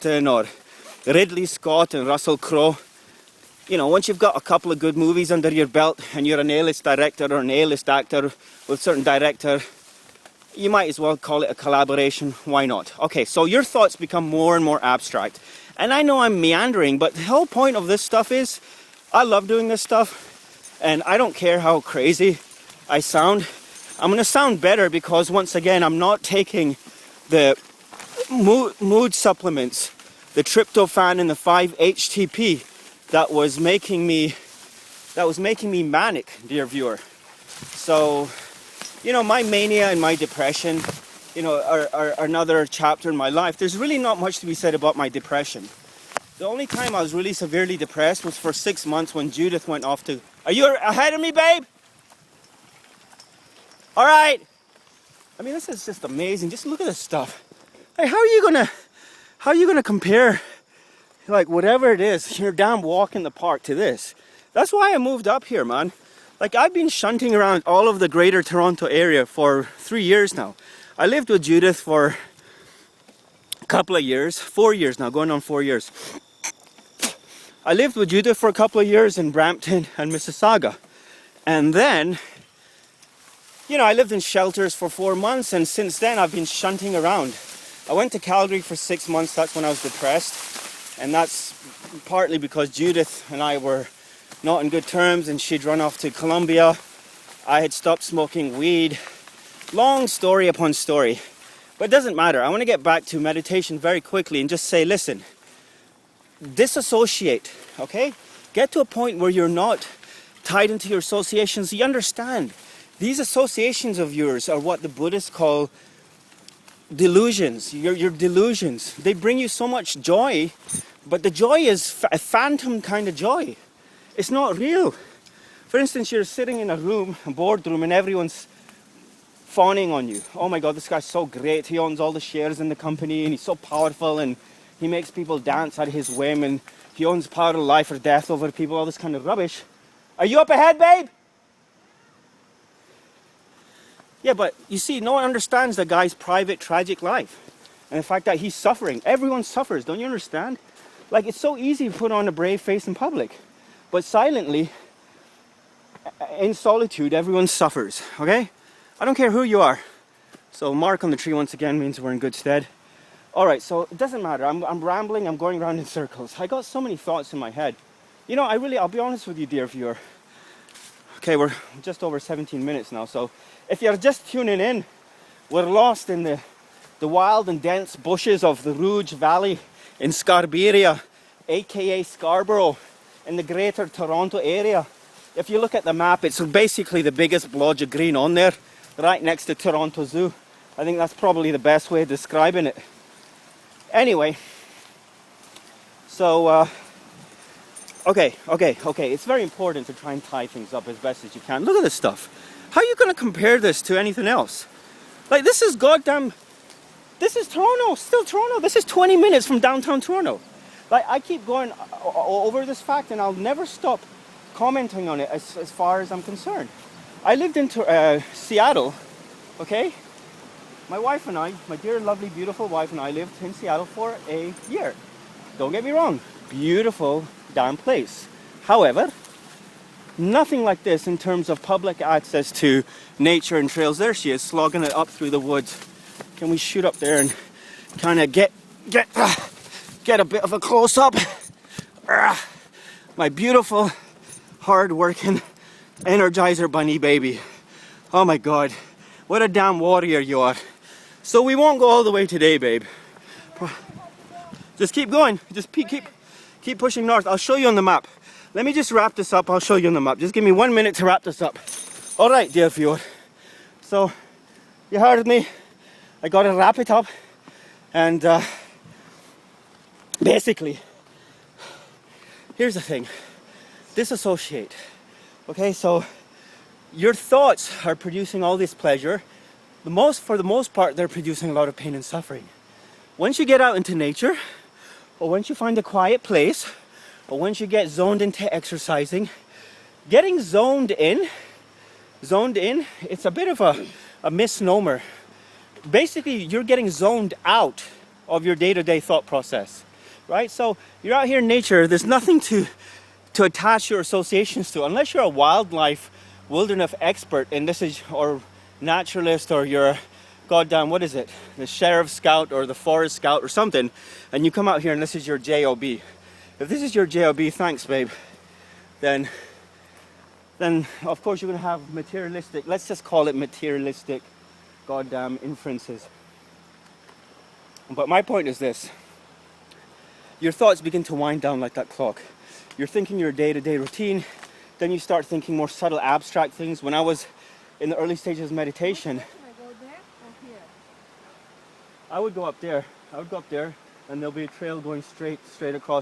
or Ridley Scott and Russell Crowe. You know, once you've got a couple of good movies under your belt and you're an A-list director or an A-list actor with a certain director, you might as well call it a collaboration. Why not? Okay, so your thoughts become more and more abstract. And I know I'm meandering, but the whole point of this stuff is I love doing this stuff, and I don't care how crazy I sound. I'm going to sound better because, once again, I'm not taking the mood supplements, the tryptophan and the 5-HTP that was making me manic, dear viewer. So, you know, my mania and my depression, you know, are another chapter in my life. There's really not much to be said about my depression. The only time I was really severely depressed was for 6 months when Judith went off to... Are you ahead of me, babe? All right. I mean, this is just amazing. Just look at this stuff. Hey, how are you gonna compare, like, whatever it is, your damn walk in the park to this? That's why I moved up here, man. Like, I've been shunting around all of the greater Toronto area for 3 years now. I lived with Judith for a couple of years, 4 years now, going on 4 years. I lived with Judith for a couple of years in Brampton and Mississauga. And then, you know, I lived in shelters for 4 months, and since then I've been shunting around. I went to Calgary for 6 months. That's when I was depressed. And that's partly because Judith and I were not in good terms, and she'd run off to Colombia. I had stopped smoking weed. Long story upon story. But it doesn't matter. I want to get back to meditation very quickly and just say, listen, disassociate, okay? Get to a point where you're not tied into your associations. You understand. These associations of yours are what the Buddhists call delusions. Your delusions. They bring you so much joy, but the joy is a phantom kind of joy. It's not real. For instance, you're sitting in a room, a boardroom, and everyone's fawning on you. Oh my God, this guy's so great. He owns all the shares in the company, and he's so powerful, and he makes people dance at his whim, and he owns power of life or death over people, all this kind of rubbish. Are you up ahead, babe? Yeah, but you see, no one understands the guy's private, tragic life. And the fact that he's suffering. Everyone suffers, don't you understand? Like, it's so easy to put on a brave face in public. But silently, in solitude, everyone suffers, okay? I don't care who you are. So mark on the tree once again means we're in good stead. All right, so it doesn't matter. I'm rambling. I'm going around in circles. I got so many thoughts in my head. You know, I'll be honest with you, dear viewer. Okay, we're just over 17 minutes now. So if you're just tuning in, we're lost in the wild and dense bushes of the Rouge Valley in Scarborough, aka Scarborough, in the greater Toronto area. If you look at the map, it's basically the biggest blotch of green on there, right next to Toronto Zoo. I think that's probably the best way of describing it. Anyway, so, okay. It's very important to try and tie things up as best as you can. Look at this stuff. How are you going to compare this to anything else? Like, this is Toronto, still Toronto. This is 20 minutes from downtown Toronto. Like, I keep going over this fact, and I'll never stop commenting on it as far as I'm concerned. I lived in Seattle, okay? My wife and I, my dear, lovely, beautiful wife and I lived in Seattle for a year. Don't get me wrong, beautiful damn place. However, nothing like this in terms of public access to nature and trails. There she is, slogging it up through the woods. Can we shoot up there and kind of get a bit of a close-up? My beautiful, hard-working Energizer Bunny baby. Oh my God, what a damn warrior you are. So we won't go all the way today, babe. Just keep going. Just keep pushing north. I'll show you on the map. Let me just wrap this up. I'll show you on the map. Just give me 1 minute to wrap this up. All right, dear viewer. So you heard me. I got to wrap it up. And basically, here's the thing. Disassociate. Okay, so your thoughts are producing all this pleasure. For the most part, they're producing a lot of pain and suffering. Once you get out into nature, or once you find a quiet place, or once you get zoned into exercising, getting zoned in, it's a bit of a misnomer. Basically, you're getting zoned out of your day-to-day thought process. right? So you're out here in nature. There's nothing to attach your associations to, unless you're a wildlife wilderness expert and this is, or naturalist, or you're goddamn, what is it, the sheriff scout or the forest scout or something, and you come out here and this is your job. If this is your job, thanks babe, then of course you're going to have materialistic, let's just call it materialistic goddamn inferences. But my point is this: your thoughts begin to wind down like that clock. You're thinking your day-to-day routine, then you start thinking more subtle, abstract things. When I was in the early stages of meditation, I would go up there. And there'll be a trail going straight across